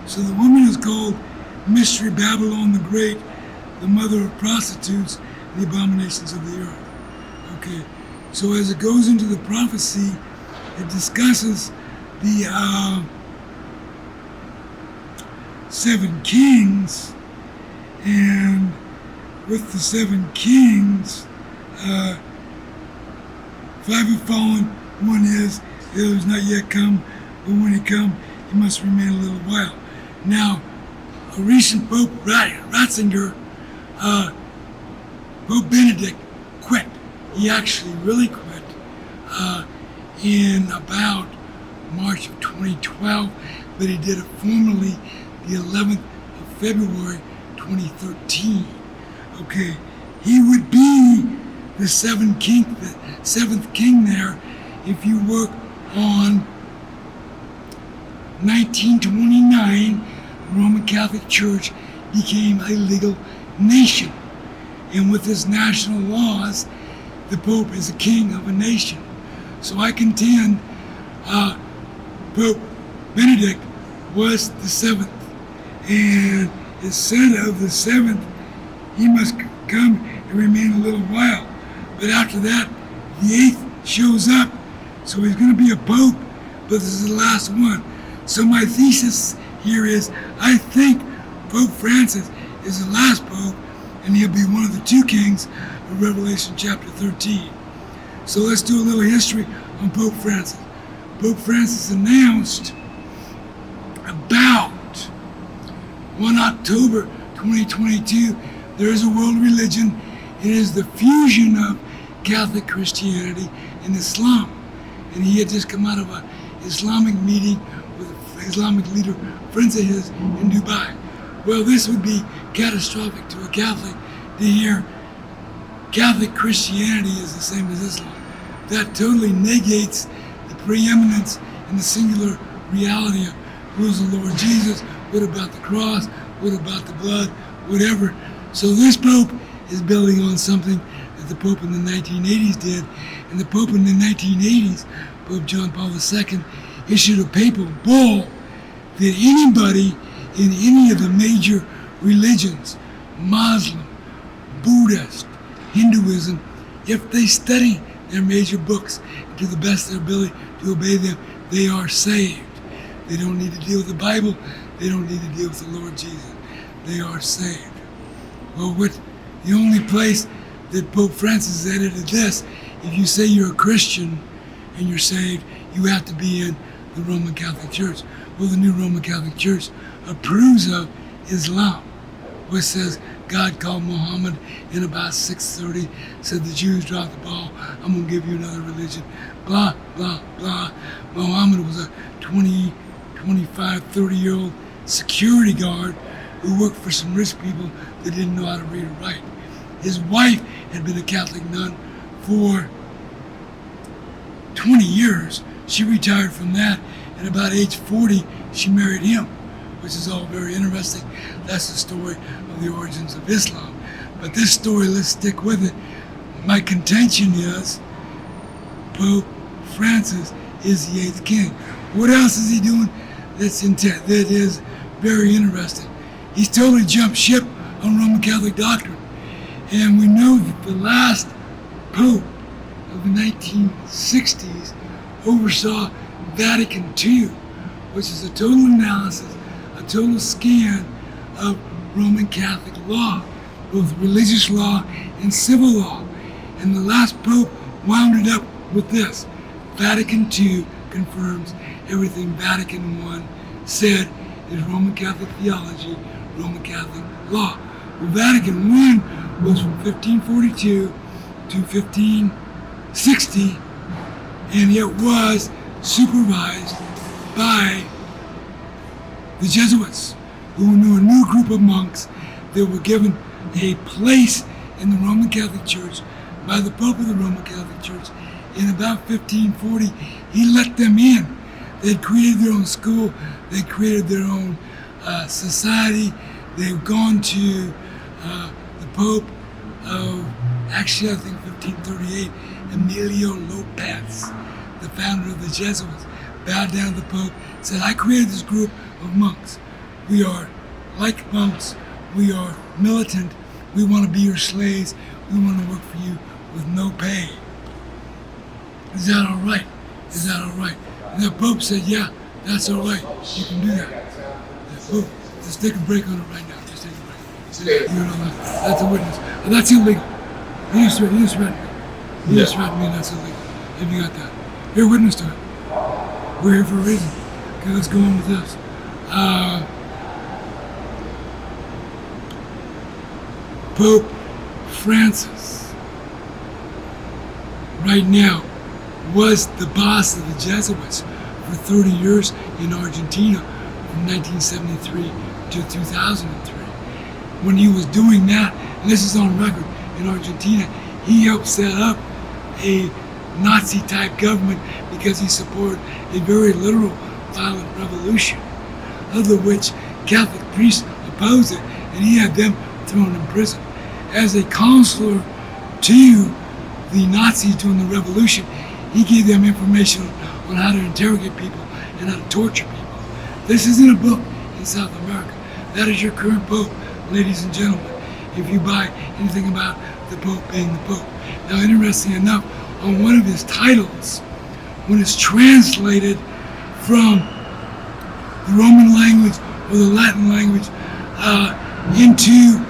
So the woman is called Mystery Babylon the Great, the mother of prostitutes and the abominations of the earth. Okay, so as it goes into the prophecy, it discusses the 7 kings, and with the 7 kings, 5 have fallen, one is, the other has not yet come, but when he come, he must remain a little while. Now, a recent Pope Ratzinger, Pope Benedict quit. He actually really quit in about March of 2012, but he did it formally the 11th of February 2013. Okay, he would be the 7th king there if you work on 1929, the Roman Catholic Church became a legal nation. And with its national laws, the Pope is a king of a nation. So I contend Pope Benedict was the 7th. And it said of the 7th, he must come and remain a little while. But after that, the 8th shows up. So he's going to be a Pope, but this is the last one. So my thesis here is, I think Pope Francis is the last Pope, and he'll be one of the 2 kings of Revelation chapter 13. So let's do a little history on Pope Francis. Pope Francis announced about 1 October 2022, there is a world religion. It is the fusion of Catholic Christianity and Islam. And he had just come out of an Islamic meeting with an Islamic leader, friends of his, in Dubai. Well, this would be catastrophic to a Catholic to hear Catholic Christianity is the same as Islam. That totally negates the preeminence and the singular reality of who's the Lord Jesus, what about the cross, what about the blood, whatever. So this Pope is building on something that the Pope in the 1980s did. And the Pope in the 1980s, Pope John Paul II, issued a papal bull that anybody in any of the major religions, Muslim, Buddhist, Hinduism, if they study their major books to the best of their ability to obey them, they are saved. They don't need to deal with the Bible. They don't need to deal with the Lord Jesus. They are saved. Well, the only place that Pope Francis edited this, if you say you're a Christian and you're saved, you have to be in the Roman Catholic Church. Well, the new Roman Catholic Church approves of Islam, which says God called Muhammad in about 630, said the Jews dropped the ball, I'm going to give you another religion, blah, blah, blah. Muhammad was a 20, 25, 30-year-old security guard who worked for some rich people that didn't know how to read or write. His wife had been a Catholic nun for 20 years. She retired from that, and about age 40, she married him, which is all very interesting. That's the story of the origins of Islam. But this story, let's stick with it. My contention is Pope Francis is the 8th king. What else is he doing that is very interesting? He's totally jumped ship on Roman Catholic doctrine. And we know that the last Pope of the 1960s oversaw Vatican II, which is a total analysis, a total scan of Roman Catholic law, both religious law and civil law. And the last Pope wound it up with this. Vatican II confirms everything Vatican I said is Roman Catholic theology, Roman Catholic law. Well, Vatican I was from 1542 to 1560, and it was supervised by the Jesuits, who knew a new group of monks that were given a place in the Roman Catholic Church by the Pope of the Roman Catholic Church. In about 1540, he let them in. They created their own school, they created their own society. They've gone to the Pope of, actually I think 1538, Emilio Lopez, the founder of the Jesuits, bowed down to the Pope, said, I created this group of monks. We are like monks. We are militant. We want to be your slaves. We want to work for you with no pay. Is that all right? Is that all right? And the Pope said, yeah, that's all right. You can do that. The Pope, just take a break on it right now. Just take a break. That's a witness. Oh, that's illegal. You just threatened me. You just threatened me and that's illegal. Have you got that? You're a witness to it. We're here for a reason. Okay, let's go on with this. Pope Francis, right now, was the boss of the Jesuits for 30 years in Argentina from 1973 to 2003. When he was doing that, and this is on record, in Argentina, he helped set up a Nazi-type government because he supported a very literal violent revolution, of which Catholic priests opposed it, and he had them thrown in prison. As a counselor to the Nazis during the revolution, he gave them information on how to interrogate people and how to torture people. This isn't a book in South America. That is your current Pope, ladies and gentlemen, if you buy anything about the Pope being the Pope. Now, interesting enough, on one of his titles, when it's translated from the Roman language or the Latin language into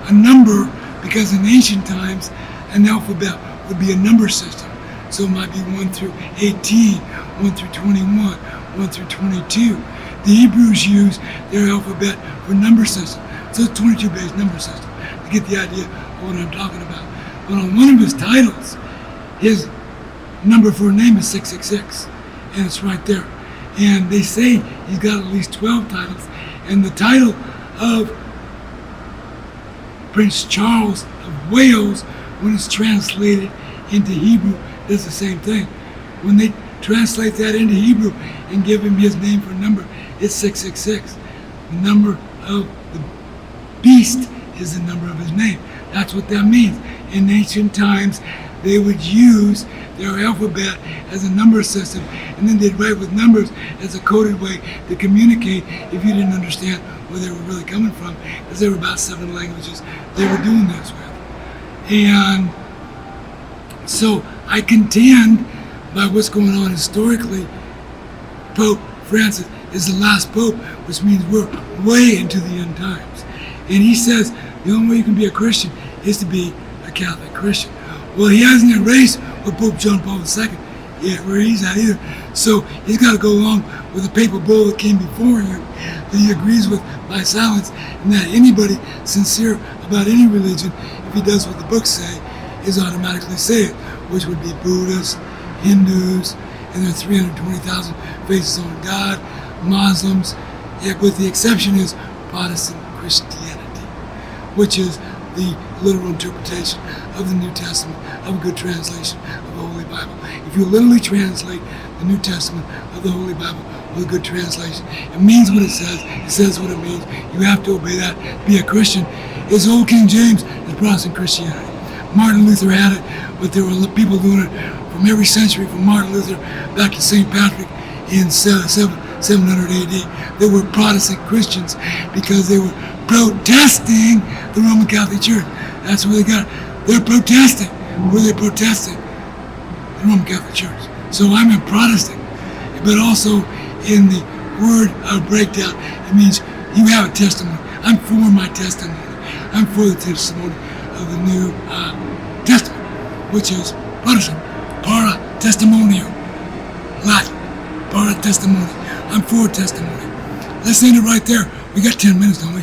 a number, because in ancient times, an alphabet would be a number system. So it might be 1 through 18, 1 through 21, 1 through 22. The Hebrews use their alphabet for number system. So it's 22-based number system, to get the idea of what I'm talking about. But on one of his titles, his number for a name is 666, and it's right there. And they say he's got at least 12 titles, and the title of Prince Charles of Wales, when it's translated into Hebrew, does the same thing. When they translate that into Hebrew and give him his name for number, it's 666. The number of the beast is the number of his name. That's what that means. In ancient times, they would use their alphabet as a number system, and then they'd write with numbers as a coded way to communicate if you didn't understand where they were really coming from, because there were about 7 languages they were doing this with. And so I contend, by what's going on historically, Pope Francis is the last pope, which means we're way into the end times. And he says the only way you can be a Christian is to be a Catholic Christian. Well, he hasn't erased with Pope John Paul II yet, where he's at either. So he's got to go along with the papal bull that came before him that he agrees with by silence, and that anybody sincere about any religion, if he does what the books say, is automatically saved, which would be Buddhists, Hindus, and there are 320,000 faces on God, Muslims, yet with the exception is Protestant Christianity, which is the literal interpretation of the New Testament, of a good translation of the Holy Bible. If you literally translate the New Testament of the Holy Bible with a good translation, it means what it says what it means. You have to obey that, be a Christian. It's old King James, it's Protestant Christianity. Martin Luther had it, but there were people doing it from every century, from Martin Luther back to St. Patrick in 700 AD. They were Protestant Christians because they were protesting the Roman Catholic Church. That's where they got it. They're protesting. Were they protesting? The Roman Catholic Church. So I'm a Protestant, but also in the word of breakdown, it means you have a testimony. I'm for my testimony. I'm for the testimony of the New Testament, which is Protestant. Para testimonium. Latin. Para testimony. I'm for testimony. Let's end it right there. We got 10 minutes, don't we?